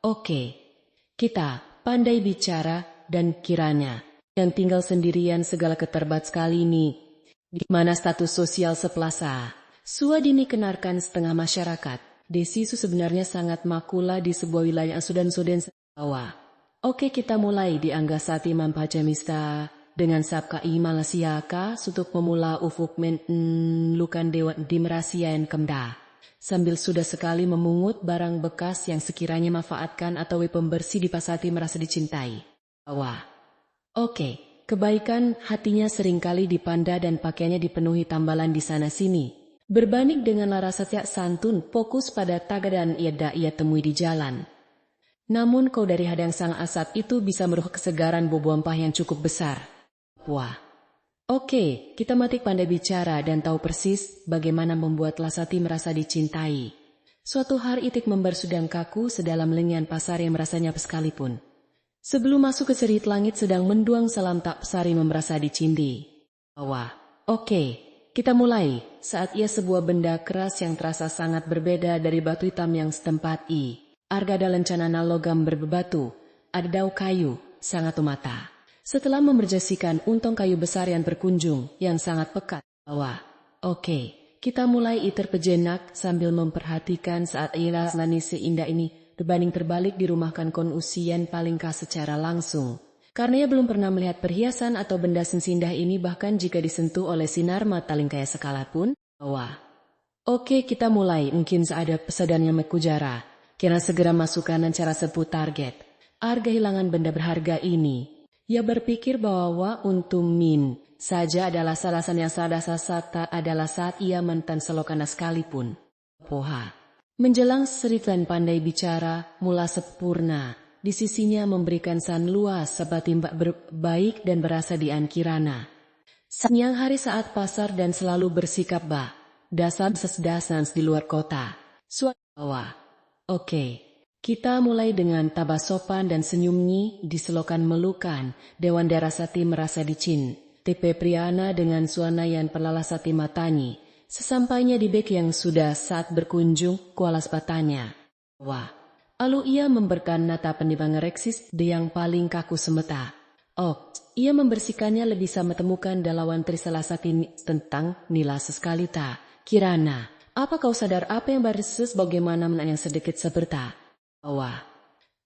Oke, kita pandai bicara dan kiranya yang tinggal sendirian segala keterbat sekali ini. Di mana status sosial seplasa. Suadini kenarkan setengah masyarakat. Desi itu sebenarnya sangat makula di sebuah wilayah Sudan bawah. Oke, kita mulai di Anggasati Mampacemista dengan sabka Malasiaka untuk memula ufuk lukan dewa di merasian kemda. Sambil sudah sekali memungut barang bekas yang sekiranya manfaatkan atau pembersih di pasati merasa dicintai. Bawah. Oke, kebaikan hatinya seringkali dipanda dan pakaiannya dipenuhi tambalan di sana-sini. Berbanding dengan larasatya santun, fokus pada taga dan ia temui di jalan. Namun kau dari hadang sang asap itu bisa meruh kesegaran boboampah yang cukup besar. Wah. Oke, kita matik pandai bicara dan tahu persis bagaimana membuat Lasati merasa dicintai. Suatu hari Itik membersudang kaku sedalam lengan pasar yang merasanya sekalipun. Sebelum masuk ke cerit langit sedang menduang salam tak pesari merasa dicindi. Wah, oke, kita mulai. Saat ia sebuah benda keras yang terasa sangat berbeda dari batu hitam yang setempat Argada lencanana logam berbatu, ada daun kayu, sangat mata. Setelah memerjasikan untong kayu besar yang berkunjung, yang sangat pekat. Wah, oke, kita mulai terpejenak sambil memperhatikan saat ia nani seindah ini. Berbanding terbalik dirumahkan kon usian paling khas secara langsung. Karena ia belum pernah melihat perhiasan atau benda sensindah ini bahkan jika disentuh oleh sinar mata lingkaya sekalipun. Wah. Oke, kita mulai. Mungkin seada pesadannya mekujara. Kira segera masukkan cara sebut target. Harga hilangan benda berharga ini. Ia berpikir bahwa untung min saja adalah salasan yang sadasasata adalah saat ia mentan selokana sekalipun. Poha. Menjelang seritan pandai bicara, mula sempurna. Di sisinya memberikan san luas sebatimbak baik dan berasa di Kirana. Siang hari saat pasar dan selalu bersikap dasar sesdasan di luar kota. Bawah. Oke. Kita mulai dengan tabah sopan dan senyumnya di selokan melukan. Dewan Darasati merasa dicin. Tipe Priana dengan suana yang pelalasati matanyi. Sesampainya di bek yang sudah saat berkunjung, kualas patanya. Wah, lalu ia memberikan nata pendimbang reksis yang paling kaku semeta. Oh, ia membersihkannya lebih sama temukan dalawan trisalasati tentang nila seskalita. Kirana, apa kau sadar apa yang barises bagaimana menan yang sedikit seperta? Wah,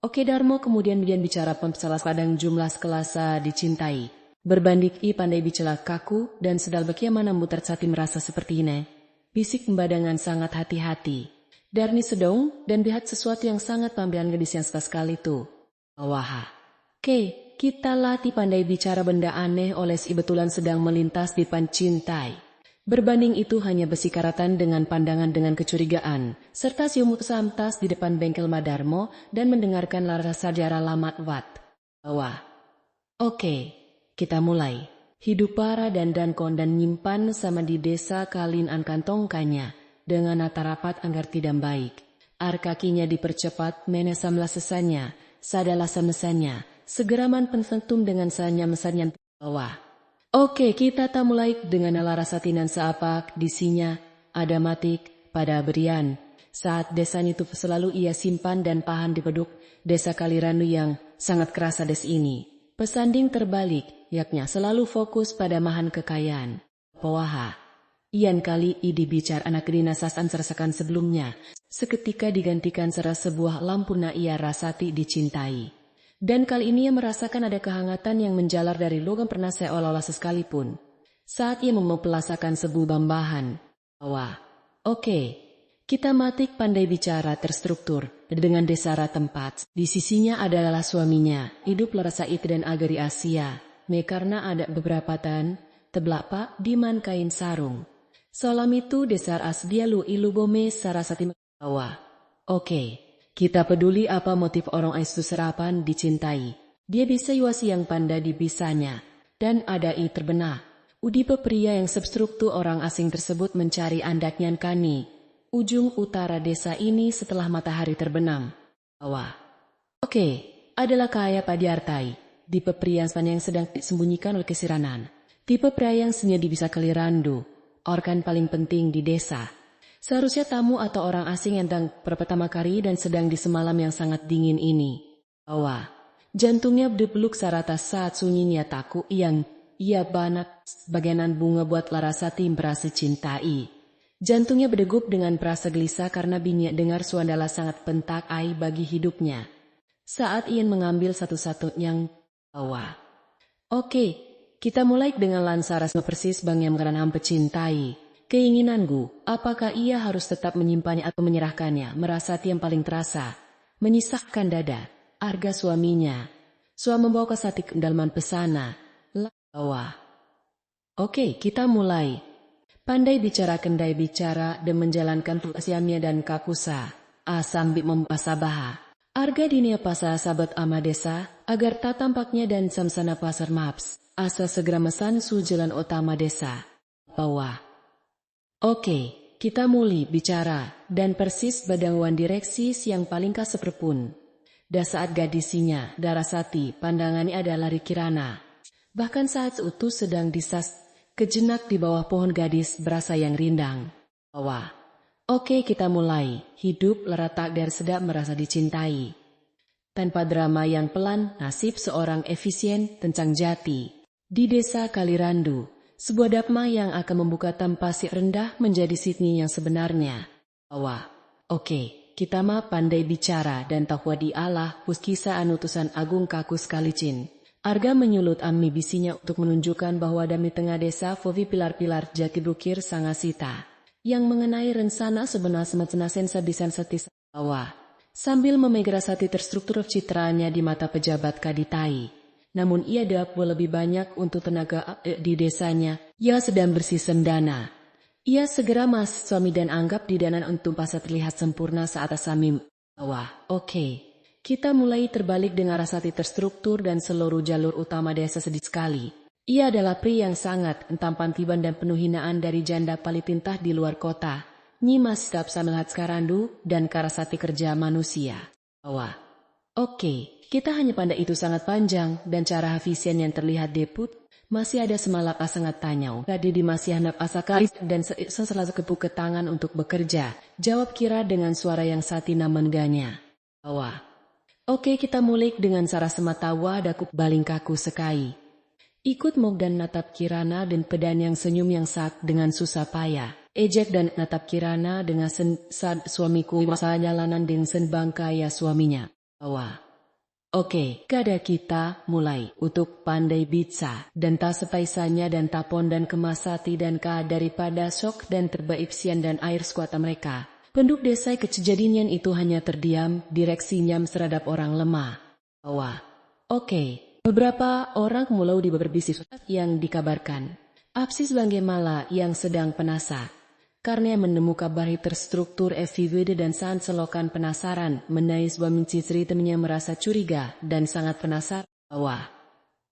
oke Darmo kemudian bicara pemsalas padang jumlah sekelasa dicintai. Berbanding pandai bicara kaku dan sedal bagaimana muter sati merasa seperti ini. Bisik pembadangan sangat hati-hati. Darni sedong dan lihat sesuatu yang sangat pambilan gadis yang sekali itu. Wah. Oke, kita latih pandai bicara benda aneh oleh betulan sedang melintas di depan cintai. Berbanding itu hanya besi karatan dengan pandangan dengan kecurigaan. Serta siumut samtas di depan bengkel Madarmo dan mendengarkan lara sarjara lamat wat. Wah. Oke. Kita mulai. Hidup para dan kon dan nyimpan sama di desa kalin an kantongkannya. Dengan nata rapat anggar tidak baik. Kakinya dipercepat menesamlah sesanya. Sadalah semesannya. Segeraman pensentum dengan sanya mesannya bawah. Oke, kita tak mulai dengan larasatinan seapak. Disinya ada matik pada berian. Saat desanya itu selalu ia simpan dan pahan di peduk. Desa Kaliranu yang sangat kerasa des ini. Pesanding terbalik, yaknya selalu fokus pada mahan kekayaan. Poaha. Ian kali bicar anak dinasasan serasakan sebelumnya. Seketika digantikan sebuah lampu na ia rasati dicintai. Dan kali ini ia merasakan ada kehangatan yang menjalar dari logam pernah seolah-olah sekalipun. Saat ia mempelasakan sebuah bambahan. Wah. Oke. Kita matik pandai bicara terstruktur dengan desara tempat. Di sisinya adalah suaminya, hidup lerasa itu dan agari Asia. Karena ada beberapa teblak pak diman kain sarung. Solam itu desar asdialu ilubome sarasati bawah. Oke, kita peduli apa motif orang itu serapan dicintai. Dia bisa yuasi yang panda di bisanya. Dan ada terbenah. Udipe pria yang substruktur orang asing tersebut mencari andaknya kani. Ujung utara desa ini setelah matahari terbenam. Wah. Oke, adalah kaya padiartai. Tipe pria yang sedang disembunyikan oleh kesiranan. Tipe pria yang senyadi bisa kelirandu. Organ paling penting di desa. Seharusnya tamu atau orang asing yang datang pertama kali dan sedang di semalam yang sangat dingin ini. Wah, jantungnya berdepluk sarata saat sunyinya taku yang ia banyak bagaian bunga buat Larasati merasa cintai. Jantungnya berdegup dengan perasa gelisah karena Binya dengar suandala sangat pentak ai bagi hidupnya. Saat Ian mengambil satu-satunya wah. Oke, kita mulai dengan Lansaras persis bang yang karena hampa cintai. Keinginanku, apakah ia harus tetap menyimpannya atau menyerahkannya, merasa yang paling terasa. Menyisahkan dada, arga suaminya. Suami membawa Sati ke dalaman pesana. Wah. Oke, kita mulai. Pandai bicara kendai bicara dan menjalankan tugasnya dan kakusa. Sambil mempasabaha. Arga dinia pasa sahabat amadesa, agar tak tampaknya dan samsana pasar maps. Asa segera mesan su jalan utama desa. Bawah. Oke, kita mulai bicara, dan persis badangwan direksi yang paling kaseperpun. Da saat gadisinya, Darasati, pandangannya ada lari Kirana. Bahkan saat utuh sedang disas, kejenak di bawah pohon gadis berasa yang rindang. Wah, oke kita mulai, hidup leratak dan sedap merasa dicintai. Tanpa drama yang pelan, nasib seorang efisien, tencang jati. Di desa Kalirandu. Sebuah dapma yang akan membuka pasir rendah menjadi Sydney yang sebenarnya. Wah, oke, kita mah pandai bicara dan takwadi Allah huskisa anutusan agung kakus kalicin. Arga menyulut ammi bisinya untuk menunjukkan bahwa dami tengah desa fovi pilar-pilar jati bukir sangasita. Yang mengenai rencana sebenar semetenasen sabisan setis bawah. Sambil memegang sati terstruktur citranya di mata pejabat Kaditai. Namun ia dapat lebih banyak untuk tenaga di desanya. Ia sedang bersisem dana. Ia segera mas suami dan anggap di dana untuk pasar terlihat sempurna saat Samim. Wah, oke. Kita mulai terbalik dengan rasati terstruktur dan seluruh jalur utama desa sedikit sekali. Ia adalah pria yang sangat tampan tiban dan penuh hinaan dari janda palitintah di luar kota. Nyimas sedap samilhat Skarandu dan karasati kerja manusia. Wah, oke. Kita hanya pandai itu sangat panjang dan cara hafisian yang terlihat deput. Masih ada semalak sangat tanyau. Tadi di masih handap asakalis dan seselasa kepuk ke tangan untuk bekerja. Jawab Kira dengan suara yang satina mengganya. Wah. Oke kita mulik dengan cara sematawa dakup baling kaku sekai. Ikut mog dan natap Kirana dan pedan yang senyum yang sak dengan susah payah. Ejek dan natap Kirana dengan sad suamiku masa jalanan dengan sen bangkaya suaminya. Wah. Oke, kada kita mulai untuk pandai bitsa dan tak sepaisanya dan tapon dan kemasati dan ka daripada sok dan terbaipsian dan air sekuata mereka. Penduduk desa kejadian itu hanya terdiam, direksinya seradap orang lemah. Wah, oke. Beberapa orang mulai di berbisnis yang dikabarkan. Apsis Banggemala yang sedang penasa. Karena menemukan kabar terstruktur FVWD dan saat selokan penasaran, menai suami ceritanya merasa curiga dan sangat penasaran. Wah,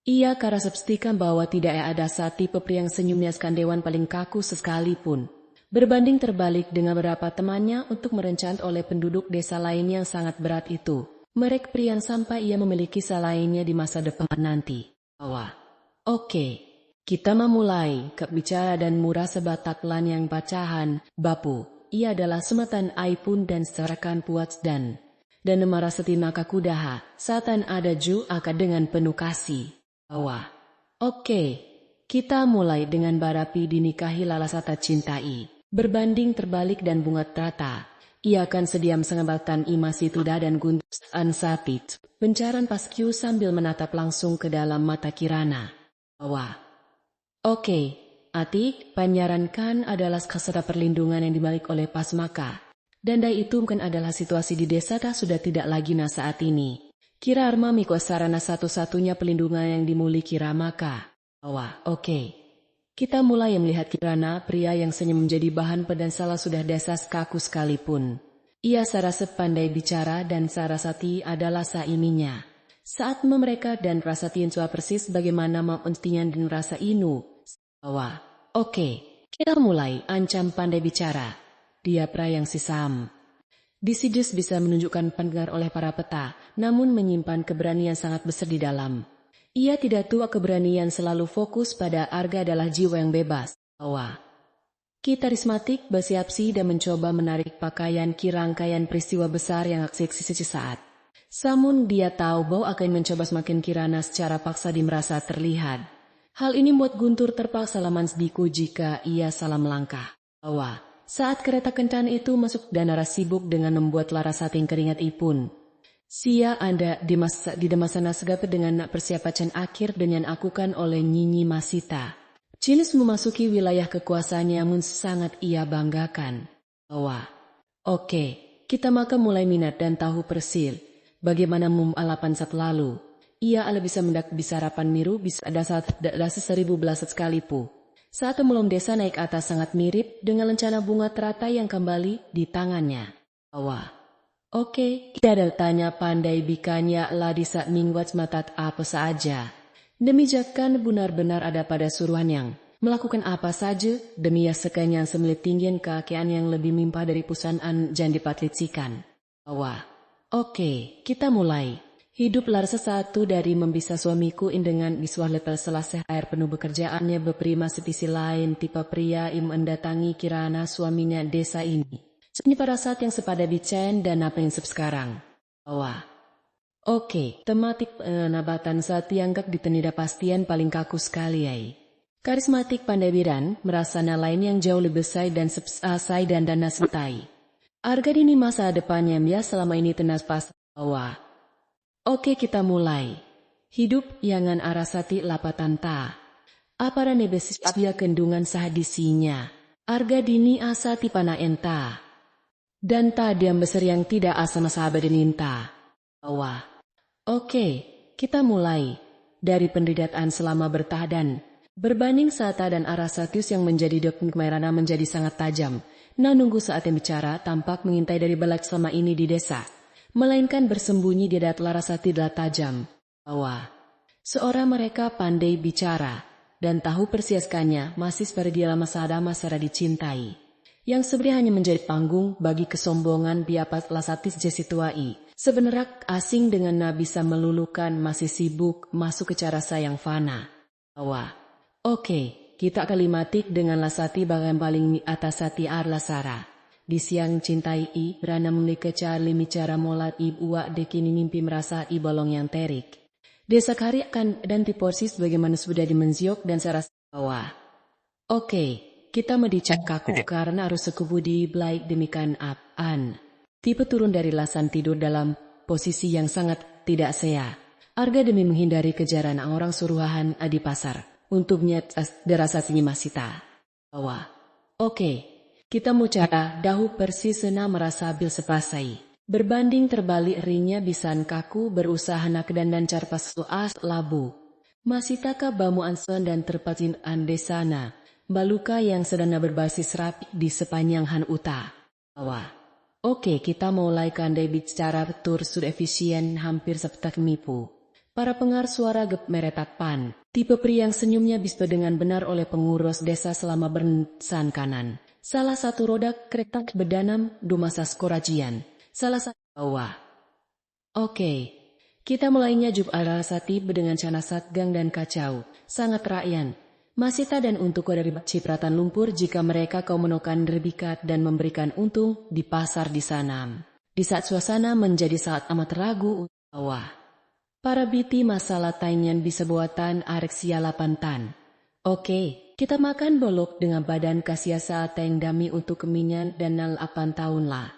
ia karasepstikan bahwa tidak ada sati pepri yang senyumnya skandewan paling kaku sekalipun. Berbanding terbalik dengan beberapa temannya untuk merencana oleh penduduk desa lain yang sangat berat itu. Mereka priang sampai ia memiliki lainnya di masa depan nanti. Wah, oke. Kita memulai kebicara dan murah sebatak lan yang bacahan, bapu. Ia adalah sematan aipun dan serakan puat dan nemara setina kakudaha, satan ada ju akad dengan penuh kasih. Wah, oke. Kita mulai dengan barapi dinikahi lalasata cintai. Berbanding terbalik dan bunga trata. Ia akan sediam sengabatan imasi tuda dan guntus ansapit. Pencaran paskiu sambil menatap langsung ke dalam mata Kirana. Wah. Oke, Atik, penyarankan adalah kasada perlindungan yang dimiliki oleh Pasmaka. Dan dari itu mungkin adalah situasi di desa tak sudah tidak lagi saat ini. Kira Arma Miko sarana satu-satunya perlindungan yang dimiliki Ramaka. Wah, oke. Kita mulai melihat Kirana, pria yang senyum menjadi bahan pedan salah sudah desa kaku sekalipun. Ia sarasa pandai bicara dan sarasati adalah saiminya. Saat mereka dan rasa tinsua persis bagaimana mentingan dan rasa inu. Wah, oke, kita mulai ancam pandai bicara. Dia pra yang sisam. Disidus bisa menunjukkan pendengar oleh para peta, namun menyimpan keberanian sangat besar di dalam. Ia tidak tua keberanian selalu fokus pada arga adalah jiwa yang bebas. Wah, Kita karismatik bersiap-siap dan mencoba menarik pakaian rangkaian peristiwa besar yang aksi sesaat. Samun dia tahu bahwa akan mencoba semakin kirana secara paksa merasa terlihat. Hal ini membuat Guntur terpaksa laman sediku jika ia salah melangkah. Saat kereta kencan itu masuk dan Nara sibuk dengan membuat Larasati keringat ipun. Sia Anda di demasana segala dengan persiapan akhir dengan akukan oleh Nyinyi Masita. Cilis memasuki wilayah kekuasaannya namun sangat ia banggakan. Oke, kita maka mulai minat dan tahu persil. Bagaimana alapan saat lalu. Ia bisa mendak bisarapan miru bisa dasar 1000 belas sekalipun. Saat melom desa naik atas sangat mirip dengan lencana bunga teratai yang kembali di tangannya. Oke, kita ada tanya pandai bikanya lah di saat mingwat matat apa saja. Demikian benar-benar ada pada suruhan yang melakukan apa saja demi yasekan yang semilit tinggian keakian yang lebih mimpah dari pusaan jan dipatlicikan. Oke, kita mulai. Hidup Larsa satu dari membisa suamiku dengan biswah letel selesai air penuh bekerjaannya beprima setisi lain tipe pria im mendatangi kirana suaminya desa ini. Ini pada saat yang sepada bicen dan apa yang sekarang. Oke, tematik nabatan saat dianggap ditenida pastian paling kaku sekali Karismatik Pandabiran merasa lain yang jauh lebih besar dan sepsai dan dana sentai. Arga dini masa depannya ya selama ini tenas pas. Oke kita mulai. Hidup yangan Arasati lapatanta. Apara nebesis dia kendungan sahadisinya. Arga dini asa tipana enta. Dan diam besar yang tidak asana sahabat deninta. Oke, kita mulai. Dari penderitaan selama bertahan. Berbanding Sata dan Arasatius yang menjadi dokun kemerana menjadi sangat tajam. Nunggu saat yang bicara tampak mengintai dari balak selama ini di desa. Melainkan bersembunyi di darat Larasati adalah tajam. Seorang mereka pandai bicara. Dan tahu persiaskannya masih seperti dia lama sada masara dicintai. Yang sebenarnya hanya menjadi panggung bagi kesombongan biapat Lasatis Jesituai. Sebenarnya asing dengan bisa melulukan masih sibuk masuk ke cara sayang fana. Oke, kita kalimatik dengan Lasati bagian paling atas hati Arlasara. Di siang cintai berana memiliki cari micara molat uak dekini mimpi merasa bolong yang terik. Desa kari akan dan tiporsis bagaimana sudah dimenziok dan sarasa Oke, kita medicak kaku karena harus sekubudi belai demikian an. Tipe turun dari lasan tidur dalam posisi yang sangat tidak sea. Arga demi menghindari kejaran orang suruhan di pasar. Untuknya derasa sinyi masita. Oke, kita mau cara dahu persis sena merasa bil sepasai. Berbanding terbalik rinya bisan kaku berusaha nak dan carpas suas labu. Masita ka bamu anson dan terpatin andesana. Baluka yang sedana berbasis rapi di sepanjang Han Uta. Oke, kita mulai kandai bicara tur sud efisien hampir sepetak mipu. Para pengar suara gep meretat pan. Tipe pria yang senyumnya bisa dengan benar oleh pengurus desa selama bernsan kanan. Salah satu roda kereta berdanam dumasa skorajian. Salah satu Oke, kita mulainya Jub Arasati dengan cana satgang dan kacau. Sangat rakyat. Masita dan untukku dari cipratan lumpur jika mereka kau menokan derbikat dan memberikan untung di pasar di sana. Di saat suasana menjadi sangat amat ragu. Para biti masalah tainyan bisa buatan areksia lapantan. Oke, kita makan bolok dengan badan kasia saat yang dami untuk keminyan dan 8 tahun lah.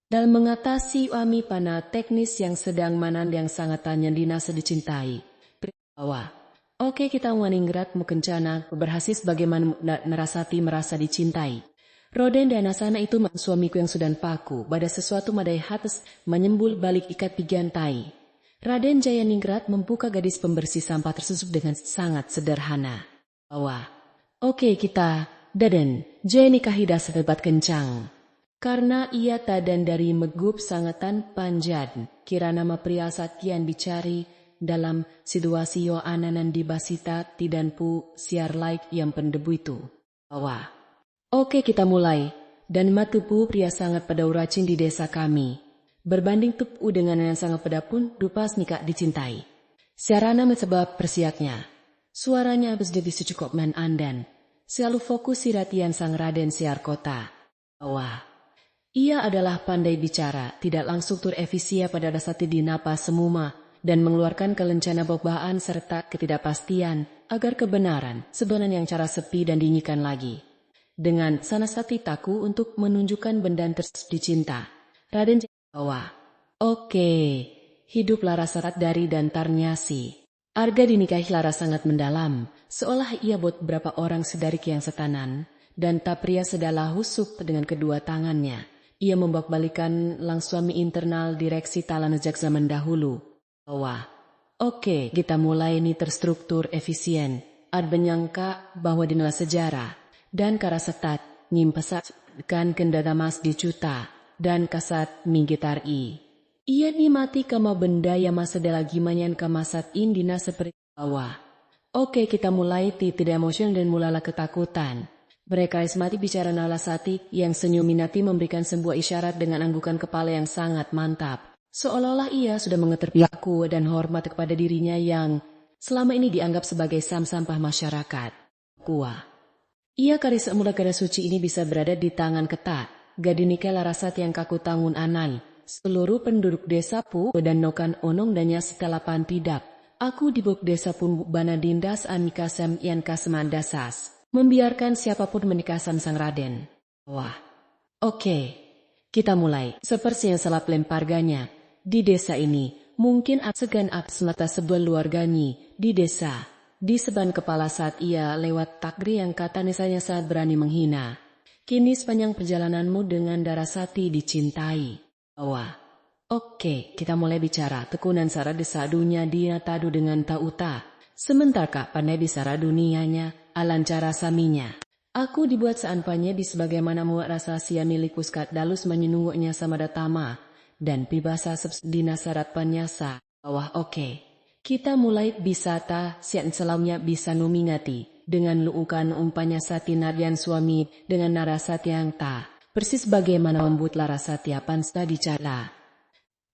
Dalam mengatasi wami pana teknis yang sedang manan yang sangat tanya dinasa dicintai. Oke kita waningrat mukencana berhasil bagaimana Narasati merasa dicintai. Roden dan Asana itu suamiku yang sudah paku. Pada sesuatu madai hates menyembul balik ikat pigantai. Raden Jayaningrat membuka gadis pembersih sampah tersebut dengan sangat sederhana. Oke kita, Daden, Jayanikahidah sedebat kencang. Karena ia tadan dari megup sangatan panjad. Kira nama pria Satyan dicari. Dalam situasi yo ananan di basita tidanpu siar like yang pendebu itu. Oke kita mulai. Dan matupu pria sangat pada uracin di desa kami. Berbanding tupu dengan yang sangat pada pun dupas nikah dicintai. Siarana sebab persiaknya. Suaranya habis jadi secukup men andan. selalu fokus siratian sang Raden Siar Kota. Wah, ia adalah pandai bicara, tidak langsung tur efisia pada dasati dinapa semuma, dan mengeluarkan kelencana bobaan serta ketidakpastian, agar kebenaran sebenarnya yang cara sepi dan dinyikan lagi. Dengan sanasati taku untuk menunjukkan benda tersebut dicinta. Raden Jawa. Oke, hiduplah rasa dari dan Tarnyasi. Arga dinikahi Lara sangat mendalam, seolah ia buat beberapa orang sedarik yang setanan, dan Tapria sedalah husuk dengan kedua tangannya. Ia membalik-balikan lang suami internal direksi Talanejak zaman dahulu. Wah, oke, kita mulai ini terstruktur efisien. Ad menyangka bahwa dinilah sejarah, dan karasetat, nyimpesat, kan kendadamas dicuta, dan kasat minggitari. Ia nimati kama benda yang masa lagi manyan kamasat indina seperti bawah. Oke, kita mulai tidak emosional dan mulailah ketakutan. Mereka ismati bicara Nalasati yang senyum minati memberikan sebuah isyarat dengan anggukan kepala yang sangat mantap. Seolah-olah ia sudah mengeterpi aku dan hormat kepada dirinya yang selama ini dianggap sebagai sampah masyarakat. Kuah. Ia kari semula kada suci ini bisa berada di tangan ketat. Gadinika Larasati yang kaku tangun anai. Seluruh penduduk desa pu dan nokan onong danya setelah pantidap. Aku di buk desa pun bana dindas amikasem ian kasemandasas. Membiarkan siapapun menikasan sang Raden. Wah. Oke. Kita mulai. Seperti yang salah lemparganya. Di desa ini, mungkin segan semata sebuah luarganyi. Di desa. Di seban kepala saat ia lewat takri yang kata nisanya saat berani menghina. Kini sepanjang perjalananmu dengan Darasati dicintai. Wah. Oke, kita mulai bicara. Tekunan sara desa dunia dia tadu dengan tauta. Sementara pandai bicara dunianya, alancara saminya. Aku dibuat seanpanya di sebagaimana muat rasa sia milik puskat dalus menyenunguknya sama datama. Dan pibasa sebdina syarat panyasa. Wah oke. Kita mulai bisata sian selamnya bisa numingati. Dengan luukan umpanya sati naryan suami dengan narasati yang tak. Persis bagaimana membuat Larasati Pansta dicala.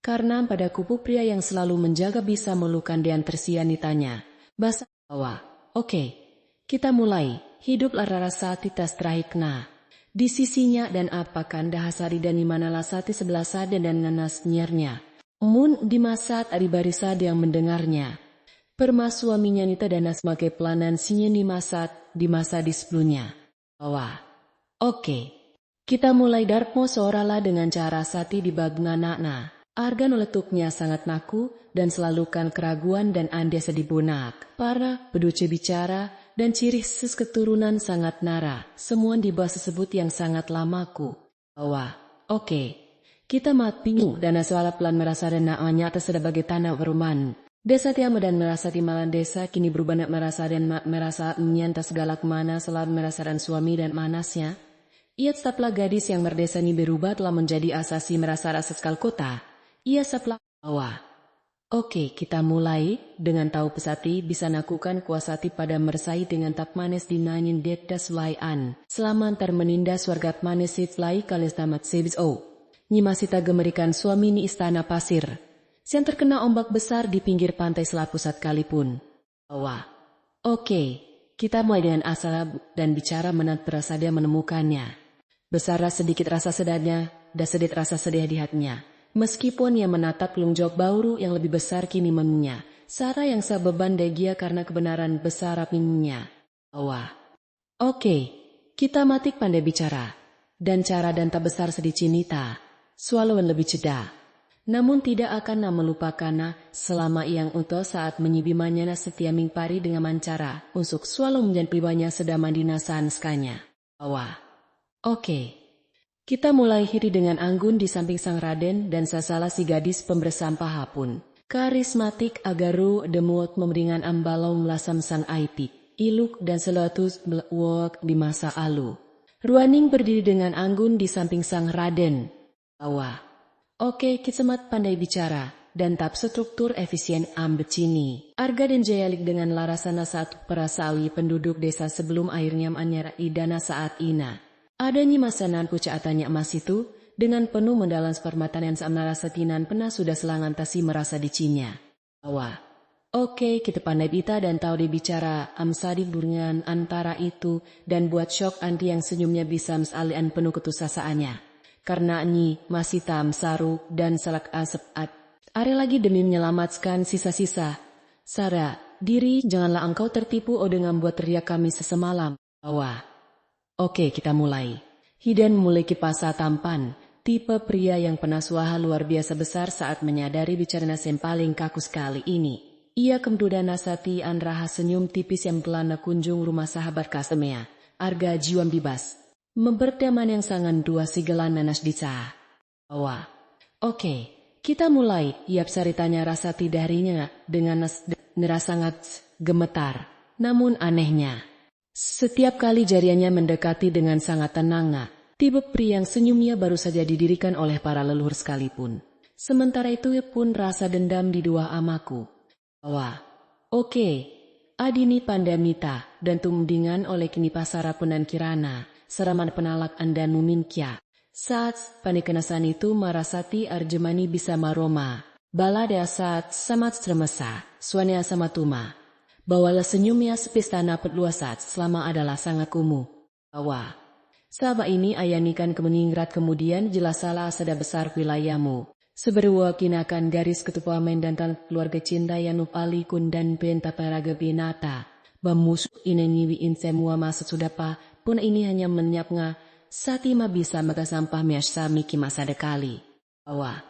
Karena pada kupu pria yang selalu menjaga bisa melukan dan tersianitanya. Basa bawah. Oke. Kita mulai. Hidup Larasati tas terahikna. Di sisinya dan apakan dahasari dan dimana Lasati sebelah sada dan nganas nyernya. Mun di masa ari barisad yang mendengarnya. Permasuaminya nita dana sebagai pelanan sinya di masa di sebelumnya. Bawah. Oke. Kita mulai Darmo seorala dengan cara sati di bagnana. Arga noletuknya sangat naku dan selalukan keraguan dan andesa dibunak. Para peduce bicara dan ciri khas keturunan sangat nara. Semua di bawah tersebut yang sangat lamaku. Wah, oke. Kita mat bingung dan suara pelan merasa dan naanya atas sebagai tanah perumahan. Desa tiama dan merasa timalan desa kini berubah merasa dan merasa menyanta segala kemana selalu merasa dan suami dan manasnya. Ia tetaplah gadis yang merdesa ini berubah telah menjadi asasi merasa rasa sekal kota. Ia saplah bawah. Oke, kita mulai dengan tahu pesati bisa nakukan kuasati pada mersai dengan tak manis dinanin dedas layan. Selama antar menindas wargat manis sitlai kalis tamat sebis Nyimasita gemerikan suami ni istana pasir. Siang terkena ombak besar di pinggir pantai selat pusat kalipun. Bawah. Oke, kita mulai dengan asal dan bicara menat prasadia menemukannya. Besarlah sedikit rasa sedihnya, dan sedikit rasa sedih di hatinya. Meskipun ia menatap lungjok bauru yang lebih besar kini menunya. Sara yang sabeban degia karena kebenaran besar apinya. Wah. Oke, kita matik pandai bicara. Dan cara dan tak besar sedicinita. Swallowan lebih ceda. Namun tidak akan melupakannya selama yang untuk saat menyibimanya setia mingpari dengan mancara. Unsuk swallow menjadi pribanya sedaman dinasan skanya. Wah. Oke. Kita mulai hiri dengan anggun di samping sang Raden dan sasalah si gadis pembersampah pun. Karismatik agaru demuot memberingan ambalong lasam sang aipik. Iluk dan selatus belwok di masa lalu. Ruaning berdiri dengan anggun di samping sang Raden. Wah. Oke, kisemat pandai bicara dan tap struktur efisien ambecini. Arga dan Jayalik dengan larasana saat perasawi penduduk desa sebelum akhirnya menyerah idana saat ina. Adanya masanan puca atanya emas itu, dengan penuh mendalam permatan yang seamnara setinan pernah sudah selangantasi merasa dicinya. Wah. Oke, kita pandai bita dan tahu dia bicara amsadi dengan antara itu dan buat shock anti yang senyumnya bisa mesalian penuh ketusasaannya. Karena nyi masih tam saru dan salak asep at. Are lagi demi menyelamatkan sisa-sisa. Sara, diri janganlah engkau tertipu dengan buat teriak kami sesemalam. Wah. Oke, kita mulai. Hidan memiliki pasa tampan. Tipe pria yang penasuaha luar biasa besar saat menyadari bicara yang paling kaku sekali ini. Ia kemudian nasati anraha senyum tipis yang pelana kunjung rumah sahabat Kasemea. Arga jiwam bebas. Memperteman yang sangat dua sigelan nanas dica. Wah. Oke, kita mulai. Iap saritanya rasati darinya dengan nerasa sangat gemetar. Namun anehnya, setiap kali jariannya mendekati dengan sangat tenang. Tipe pria yang senyumnya baru saja didirikan oleh para leluhur sekalipun. Sementara itu pun rasa dendam di dua amaku. Wah, oke. Adini pandamita dan tumdingan oleh kini pasara penan kirana. Seraman penalak anda numinkia. Saat panikenasan itu marasati arjemani bisa maroma. Balada saat samat stremesa. Suania sama tuma. Bawalah senyumnya sepistana petluasat selama adalah sangat kumu. Wah. Sabah ini ayanikan kemeningrat kemudian jelas salah asada besar wilayahmu. Seberua kinakan garis ketupamen dan keluarga cinta Yanup Ali kun dan penta paraga binata. Bamusu inenyiwiin semua masa sudah pa pun ini hanya menyapnga. Satima bisa maka sampah miasa miki masa dekali. Wah.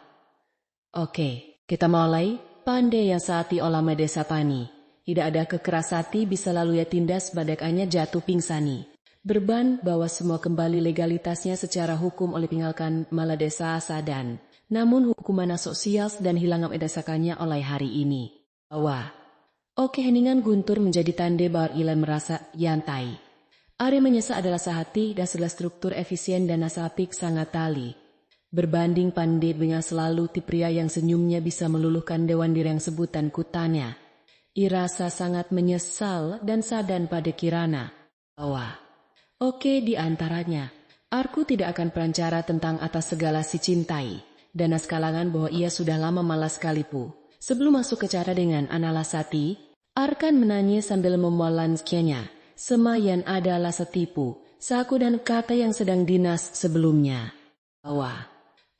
Oke, kita mulai. Pandai yang saati olama desa pani. Tidak ada kekerasati bisa lalu ya tindas badakannya jatuh pingsani. Berban bahwa semua kembali legalitasnya secara hukum oleh tinggalkan maladesa sadan. Namun hukuman sosial dan hilang edasakannya oleh hari ini. Wah. Oke heningan guntur menjadi tande bahwa ilan merasa yantai. Are menyesa adalah sahati dan segala struktur efisien dan nasapik sangat tali. Berbanding pandai dengan selalu ti pria yang senyumnya bisa meluluhkan dewan diri yang sebutan kutanya. Irasa sangat menyesal dan sadan pada kirana. Wah. Oke di antaranya, Arku tidak akan perancara tentang atas segala si cintai, dan naskalangan bahwa ia sudah lama malas sekalipu. Sebelum masuk ke cara dengan analasati, Arkan menanya sambil memualanskianya, semayan adalah setipu, saku dan kata yang sedang dinas sebelumnya. Wah,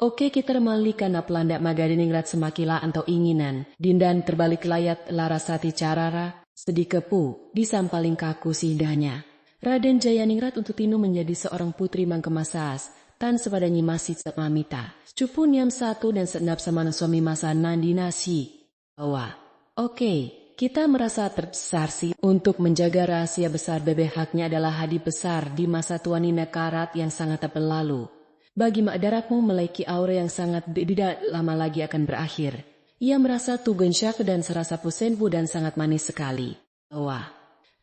oke kita remalikan pelanda magadiningrat semakila atau inginan, dindan terbalik layat larasati carara, sedih kepu, disampaling kaku sidahnya. Raden Jayaningrat untuk Tinu menjadi seorang putri mangkemasas, tan sepadanyi masih mamita. Cupun yam satu dan senap sama suami masa nandi nasi. Wah, oke, kita merasa terbesar sih untuk menjaga rahasia besar bebek haknya adalah hadi besar di masa tuanina karat yang sangat berlalu. Bagi mak daratmu memiliki aura yang sangat tidak lama lagi akan berakhir. Ia merasa tugen syak dan serasa pusenbu dan sangat manis sekali. Wah.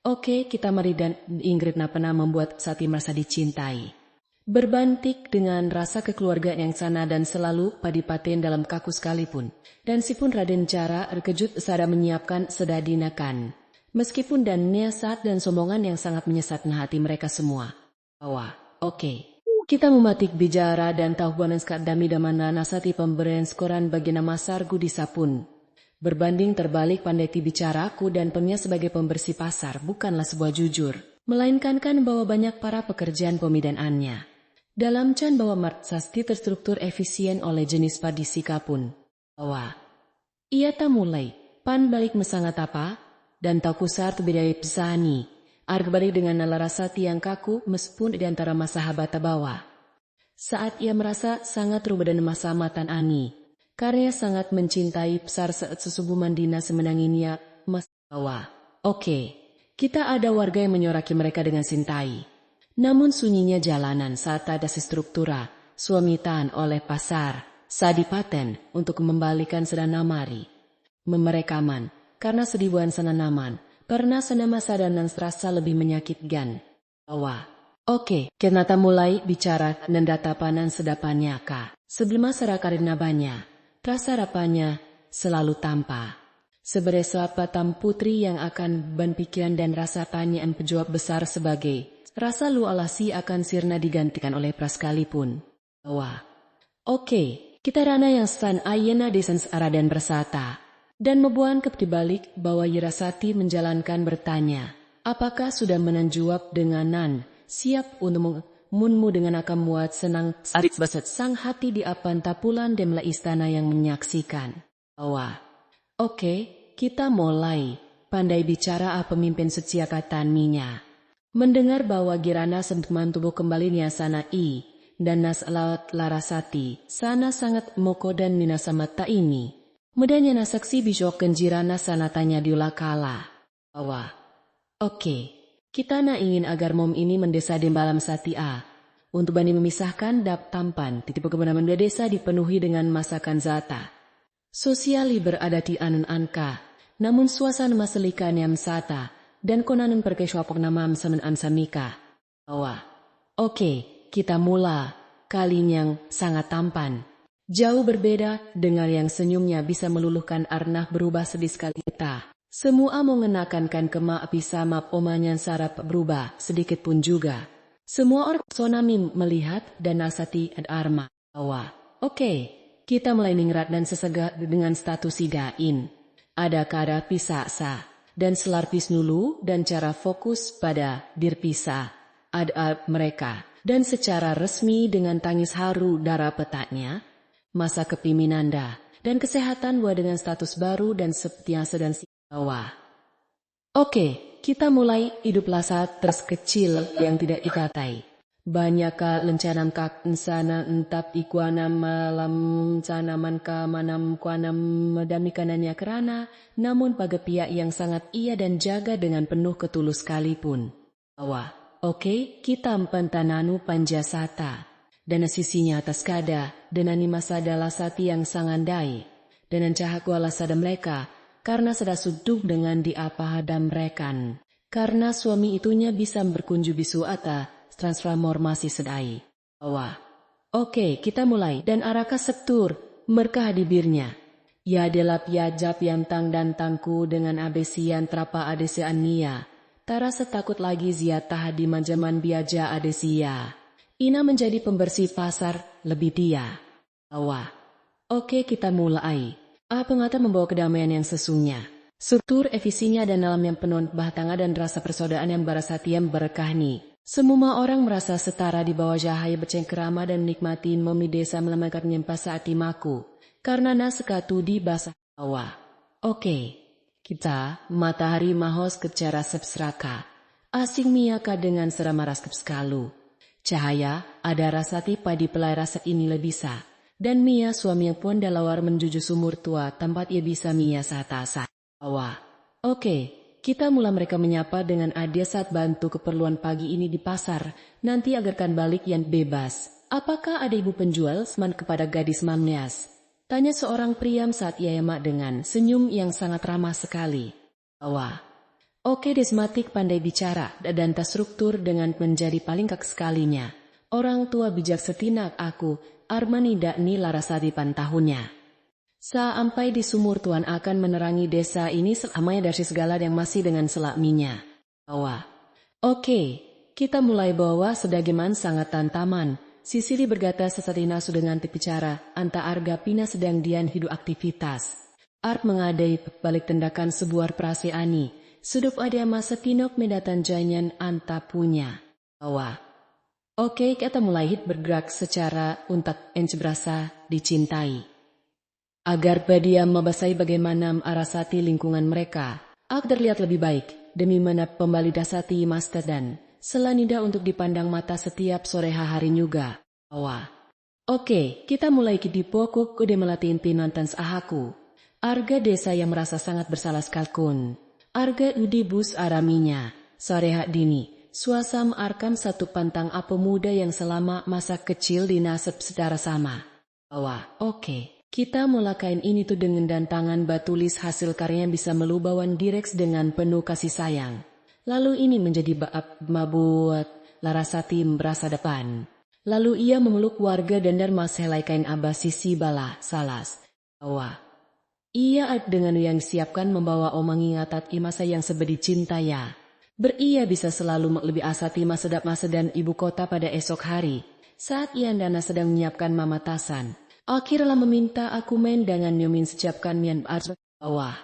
Oke, kita mari dan Ingrid pernah membuat Sati merasa dicintai. Berbantik dengan rasa kekeluargaan yang sana dan selalu padipaten dalam kaku sekalipun. Dan sipun Raden Cara terkejut sada menyiapkan sedadinakan. Meskipun dan niasat dan sombongan yang sangat menyesatkan hati mereka semua. Wah, oke. Kita mematik bicara dan tahu buanan sekat dami damana nasati pemberian skoran bagi nama sargu di sapun. Berbanding terbalik pandai bicaraku dan pemnya sebagai pembersih pasar bukanlah sebuah jujur. Melainkan kan bahwa banyak para pekerjaan pemidanannya. Dalam can bahwa martsasti terstruktur efisien oleh jenis padisika pun. Wah. Ia tak mulai. Pan balik mesangat apa? Dan tak kusar tebidai pesani. Arg balik dengan nalarasati yang kaku meskipun di antara masa habat tabawa. Saat ia merasa sangat rubah dan masa matan ani. Karya sangat mencintai besar saat sesubuman dina semenanginnya mas bawa. Oke, kita ada warga yang menyoraki mereka dengan sintai. Namun sunyinya jalanan saat ada si struktura, suamitan oleh pasar, sadipaten untuk membalikan senanamari. Memerekaman, karena sedibuan senanaman, pernah senama sadanan serasa lebih menyakitkan. Bawa. Oke, kita mulai bicara nendatapanan sedapannya kak. Sebelum masyarakat nabanya. Rasa rapanya selalu tampak. Sebagai tam putri yang akan berpikiran dan rasa tanyaan pejuang besar sebagai rasa lu alasi akan sirna digantikan oleh praskalipun. Wah. Oke, kita rana yang stan ayena desens aradan bersata. Dan membuang kebalik bahwa Yerasati menjalankan bertanya, apakah sudah menanjawab denganan, siap untuk munmu dengan akan muat senang sarit baset sang hati di apan tapulan demla istana yang menyaksikan. Bahwa, oke, kita mulai, pandai bicara pemimpin seciakatan Minya. Mendengar bahwa Girana sembman tubuh kembali niasana i, dan nas laut Larasati, sana sangat moko dan minasamata ini. Mudahnya nasaksi bisok kenjirana sanatanya diulah kala. Bahwa, oke, kita ingin agar mom ini mendesa dembalam sati a. Untuk bani memisahkan dap tampan, titipu kebenaran desa dipenuhi dengan masakan zata. Sosiali beradati anun anka, namun suasana maselikan yang sata, dan konanun perkeswapok namam samen ansamika. Bahwa, oke, kita mula, kalinya sangat tampan. Jauh berbeda dengan yang senyumnya bisa meluluhkan arnah berubah sedih sekali kita. Semua mengenakan kema api sama omanya sarap berubah sedikit pun juga. Semua orang sonami melihat dan nasati ad arma. Bahwa, oke, kita mulai ningrat dan sesegak dengan status sidain. Ada kada pisah sa dan selarpis nulu dan cara fokus pada dirpisah. Ada mereka dan secara resmi dengan tangis haru darah petaknya. Masa kepiminanda, dan kesehatan buah dengan status baru dan setiasa dan bawah. Oke, kita mulai hidup saat terkecil yang tidak dikatai. Banyakkah lencanam kak ensana entap ikuana malam canaman ka manam kuanam medamikanannya kerana, namun pada pihak yang sangat ia dan jaga dengan penuh ketulus sekalipun. Bawah. Oke, kita empentananu panjasata. Dan sisinya atas kada, dan animasa adalah sati yang sangandai, dan cahakku alasada mereka, karena seda suduk dengan diapa hadam rekan, karena suami itunya bisa berkunju bisu ata, transformasi sedai. Wah, oke, kita mulai, dan araka sektur, merkah dibirnya. Ya delap ya jap yang tang dan tangku dengan abesian trapa adesian nia, tara setakut lagi ziatah di manjaman biaja adesia. Ina menjadi pembersih pasar, lebih dia. Wah, oke kita mulai. Pengata membawa kedamaian yang sesungguhnya. Struktur efisinya dan dalam yang penuh bahtanga dan rasa persaudaraan yang barasatiam berkah nih. Semua orang merasa setara di bawah cahaya bercengkerama dan menikmati momi desa melemakan nyempas saat timaku. Karena nasekatu di basah bawah. Oke, kita matahari mahos kecara sepsraka. Asing miaka dengan seramaras kepskalu. Cahaya, ada rasa tipa di pelai rasa ini lebisa. Dan Mia suami yang pun dalawar menjuju sumur tua tempat ia bisa Mia satasa. Wah, oke, kita mula mereka menyapa dengan adia saat bantu keperluan pagi ini di pasar. Nanti agarkan balik yang bebas. Apakah ada ibu penjual seman kepada gadis mamnias? Tanya seorang priam saat ia emak dengan senyum yang sangat ramah sekali. Wah. Oke desmatik pandai bicara dan terstruktur dengan menjadi paling kak sekalinya. Orang tua bijak setinak aku, Armani dakni Larasati tahunnya. Sampai di sumur tuan akan menerangi desa ini selamanya dari segala yang masih dengan selakminya. Bahwa, oke, kita mulai bawa sedageman sangat tantaman. Sisili berkata sesatina sudah nganti bicara, anta arga pina sedang dian hidup aktivitas. Art mengadai balik tindakan sebuah peraseani. Sudup ada masa tinok medatan janyan anta punya. Bahwa, oke kita mulai bergerak secara untuk berasa dicintai. Agar badia membasai bagaimana arasati lingkungan mereka. Agar terlihat lebih baik demi mana pembali dasati master dan selanida untuk dipandang mata setiap sore hari juga. Bahwa, oke kita mulai di pokok udah melatiin pinantans ahaku. Arga desa yang merasa sangat bersalah sekalkun. Arga udibus araminya, sore hak dini, suasam arkam satu pantang apa muda yang selama masa kecil dinasab secara sama. Wah, oke, kita mulakan ini tuh dengan dan tangan batulis hasil karyanya bisa melubawan direks dengan penuh kasih sayang. Lalu ini menjadi mabuat Larasati merasa depan. Lalu ia memeluk warga dan maselai kain abah sisi bala salas. Wah. Ia dengan yang siapkan membawa omang ingatat imasa yang sebedi cinta ya. Beria bisa selalu lebih asati masa sedap masa dan ibu kota pada esok hari. Saat ia dana sedang menyiapkan mamatasan. Akhirlah meminta aku main dengan nyomin sejapkan mian Wah.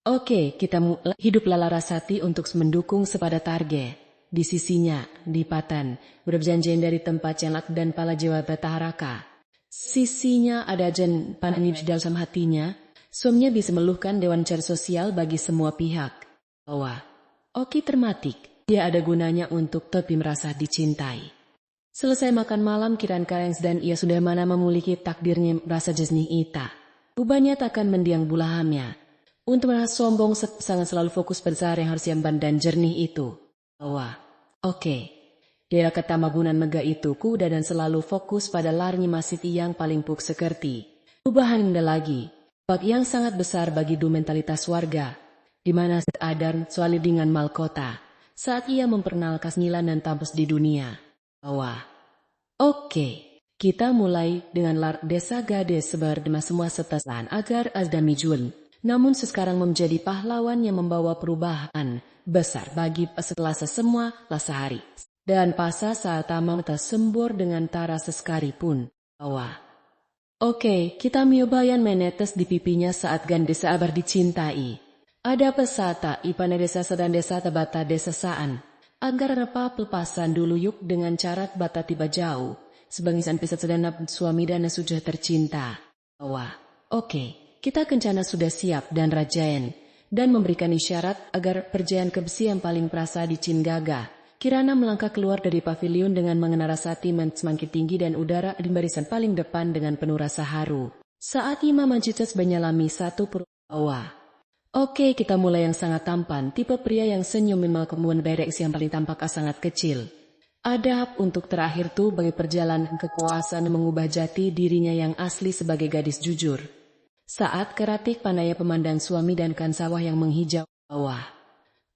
Oke, kita mulai. Hiduplah Larasati untuk mendukung sepada target. Di sisinya, di Patan, berjanjian dari tempat celak dan pala jiwa betaharaka. Sisinya ada jen panani di dalam hatinya. Suaminya bisa meluhkan dewan cer sosial bagi semua pihak. Wah. Oke termatik. Dia ada gunanya untuk tapi merasa dicintai. Selesai makan malam Kiran Karens dan ia sudah mana memiliki takdirnya merasa jernih ita. Ubahnya takkan mendiang bulahamnya. Untuk merasa sombong sangat selalu fokus besar yang harus jamban dan jernih itu. Wah, oke. Dia kata magunan mega itu kuda dan selalu fokus pada larnya masif yang paling puk sekerti. Ubahan anda lagi. Bak yang sangat besar bagi mentalitas warga. Di mana adar soal dengan malkota. Saat ia memperkenalkan Nilan dan Tampus di dunia. Wah, oke. Kita mulai dengan desa Gades sebar dengan semua setelan agar Azdami Jun. Namun sekarang menjadi pahlawan yang membawa perubahan besar bagi setelah semua lasahari. Dan pasa saat tamang tersembur dengan tara seskari pun. Wah. Oke, kita miobayan menetes di pipinya saat gandesa abar dicintai. Ada pesata ipana desa sedang desa tabata desa saan. Agar apa pelepasan dulu yuk dengan cara bata tiba jauh. Sebangisan pisat sedanap suami dan sudah tercinta. Wah. Oke. Kita kencana sudah siap dan rajain, dan memberikan isyarat agar perjalanan ke besi yang paling perasa di Cingaga. Kirana melangkah keluar dari pavilion dengan mengenarasati semakin tinggi dan udara di barisan paling depan dengan penuh rasa haru. Saat Imam Mancitas menyelami satu perwah. Oke, kita mulai yang sangat tampan, tipe pria yang senyum minimal kemudian berek yang paling tampak sangat kecil. Adab untuk terakhir tuh bagi perjalanan kekuasaan mengubah jati dirinya yang asli sebagai gadis jujur. Saat keratik pandai pemandang suami dan kan sawah yang menghijau bawah.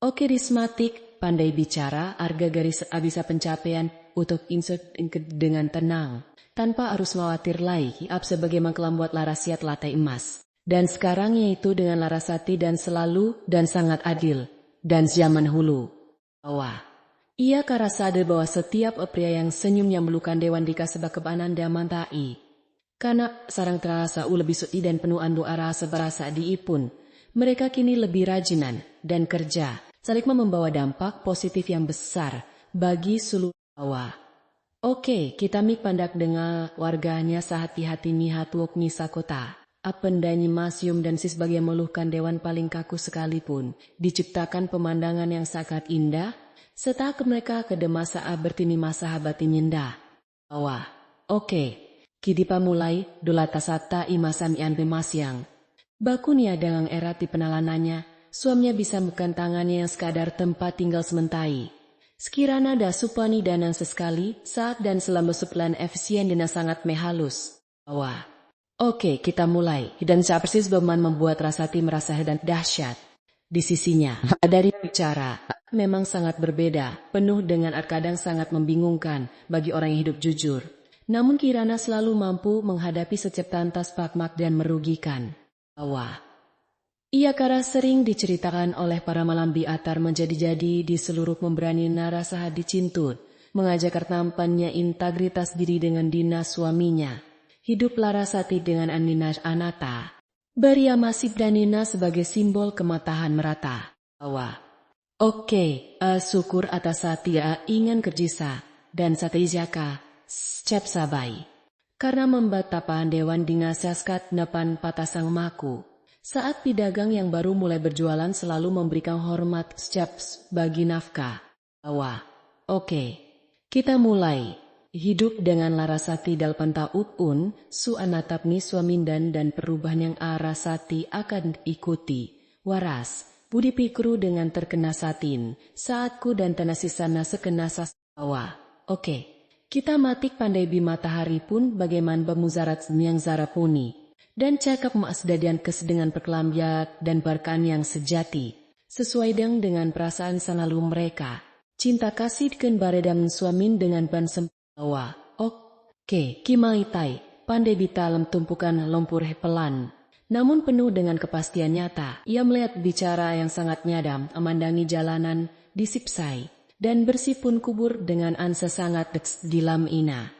Oke rismatik, pandai bicara, harga garis abisa pencapaian, untuk insert dengan tenang. Tanpa harus khawatir lagi, sebagai mengkelam buat larasiat latai emas. Dan sekarang yaitu dengan Larasati dan selalu dan sangat adil. Dan zaman hulu. Wah. Ia karasa ada bahwa setiap pria yang senyumnya melukan dewan dika sebab kebanan dan mantai. Karena sarang terasa lebih suci dan penuh andu arah seberasa diipun. Mereka kini lebih rajinan dan kerja. Saling membawa dampak positif yang besar bagi seluruh bawah. Oke, kita mik pandak dengan warganya sehati-hati nihatuk misakota. Apendanyi masium dan sis bagi meluhkan dewan paling kaku sekalipun. Diciptakan pemandangan yang sangat indah. Serta ke mereka ke demasa bertini masa habatin nyendah. Wah, oke. Kidipa mulai, dolata sata imasam ian pemasyang. Bakunia dengan era di penalanannya, suaminya bisa bukan tangannya yang sekadar tempat tinggal sementai. Sekiranya ada supani danang sesekali, saat dan selama suplan efisien dan sangat mehalus. Wah. Oke, kita mulai. Dan saya persis beman membuat Rasati merasa dan dahsyat. Di sisinya, dari bicara, memang sangat berbeda, penuh dengan kadang sangat membingungkan bagi orang yang hidup jujur. Namun Kirana selalu mampu menghadapi setiap tantas pakmak dan merugikan. Wah. Ia kara sering diceritakan oleh para malambi atar menjadi-jadi di seluruh memberani narasa dicintut, mengajak tampannya integritas diri dengan dinas suaminya. Hidup Larasati dengan Aninas Anata. Beria Masif dan Nina sebagai simbol kematahan merata. Wah. Oke, syukur atas satia ingin kerjisa dan satijaka. Cep sabai. Karena membatapan dewan dingasaskat nepan patasang maku. Saat pedagang yang baru mulai berjualan selalu memberikan hormat ceps bagi nafkah. Wah, oke. Kita mulai. Hidup dengan Larasati dal pentaupun, su anatapni suamindan dan perubahan yang Arasati akan ikuti. Waras, budi pikru dengan terkena satin. Saatku dan tanasisana sekena sas. Wah, oke. Kita matik pandai bi matahari pun bagaimana bemuzarat yang zarapuni. Dan cakap maasdadian kesedengan perkelambiat dan berkan yang sejati. Sesuai dengan perasaan selalu mereka. Cinta kasih diken baredam suamin dengan ban sembawa. Oke, kimaitai, pandai bitalam tumpukan lumpur pelan. Namun penuh dengan kepastian nyata. Ia melihat bicara yang sangat nyadam, memandangi jalanan, disipsai. Dan bersih pun kubur dengan ansa sangat deks di lam ina.